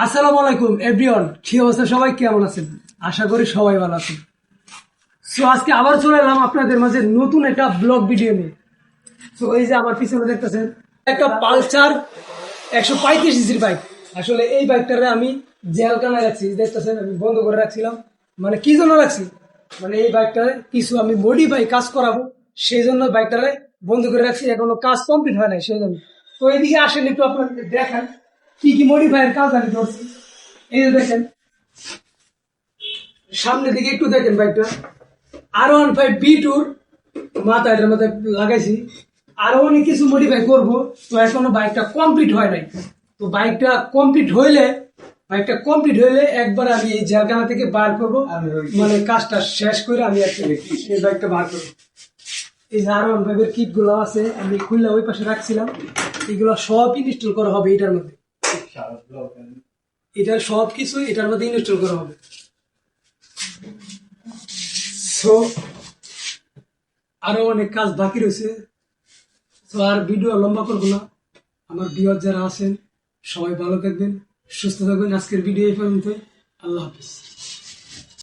আসসালামু আলাইকুম এভরিওয়ান, কি অবস্থা? সবাই কেমন আছেন? আশা করি সবাই ভালো আছেন। সো আজকে আবার চলে এলাম আপনাদের মাঝে নতুন একটা ব্লগ ভিডিও নিয়ে। সো এই যে আমার পিছনে দেখতেছেন একটা পালসার 135 সিসির বাইক। আসলে এই বাইকটারে আমি জেলখানায় রাখছি, দেখতেছেন আমি বন্ধ করে রাখছিলাম। মানে কি জন্য রাখছি, মানে এই বাইকটারে কিছু আমি মডিফাই কাজ করাবো, সেই জন্য বাইকটারে বন্ধ করে রাখছি। এখনো কাজ কমপ্লিট হয় নাই, সেই জন্য। তো এইদিকে আসেন, একটু আপনাদের দেখান কি কি মডিফাইয়ের কাজ আমি করছি। এই যে দেখেন, সামনের দিকে একটু দেখেন বাইকটা R15B2 মাথা এটার মধ্যে লাগাইছি। আরো অনেক কিছু মডিফাই করবো, তো এখনো বাইকটা কমপ্লিট হয় নাই। তো বাইকটা কমপ্লিট হইলে একবার আমি এই জায়গা থেকে বার করবো, মানে কাজটা শেষ করে আমি এই বাইকটা বার করবো। এই যে R15 কিট গুলো আছে, আমি খুললে ওই পাশে রাখছিলাম, এগুলো সব ইনস্টল করা হবে এটার মধ্যে। এটা সব কিছু এটার মধ্যে ইনস্টল করা হবে। সো আরো অনেক কাজ বাকি রয়েছে। তো আর ভিডিও লম্বা করবো না। আমার ভিউয়ার যারা আছেন সবাই ভালো থাকবেন, সুস্থ থাকবেন। আজকের ভিডিও এই পর্যন্ত। আল্লাহ হাফিজ।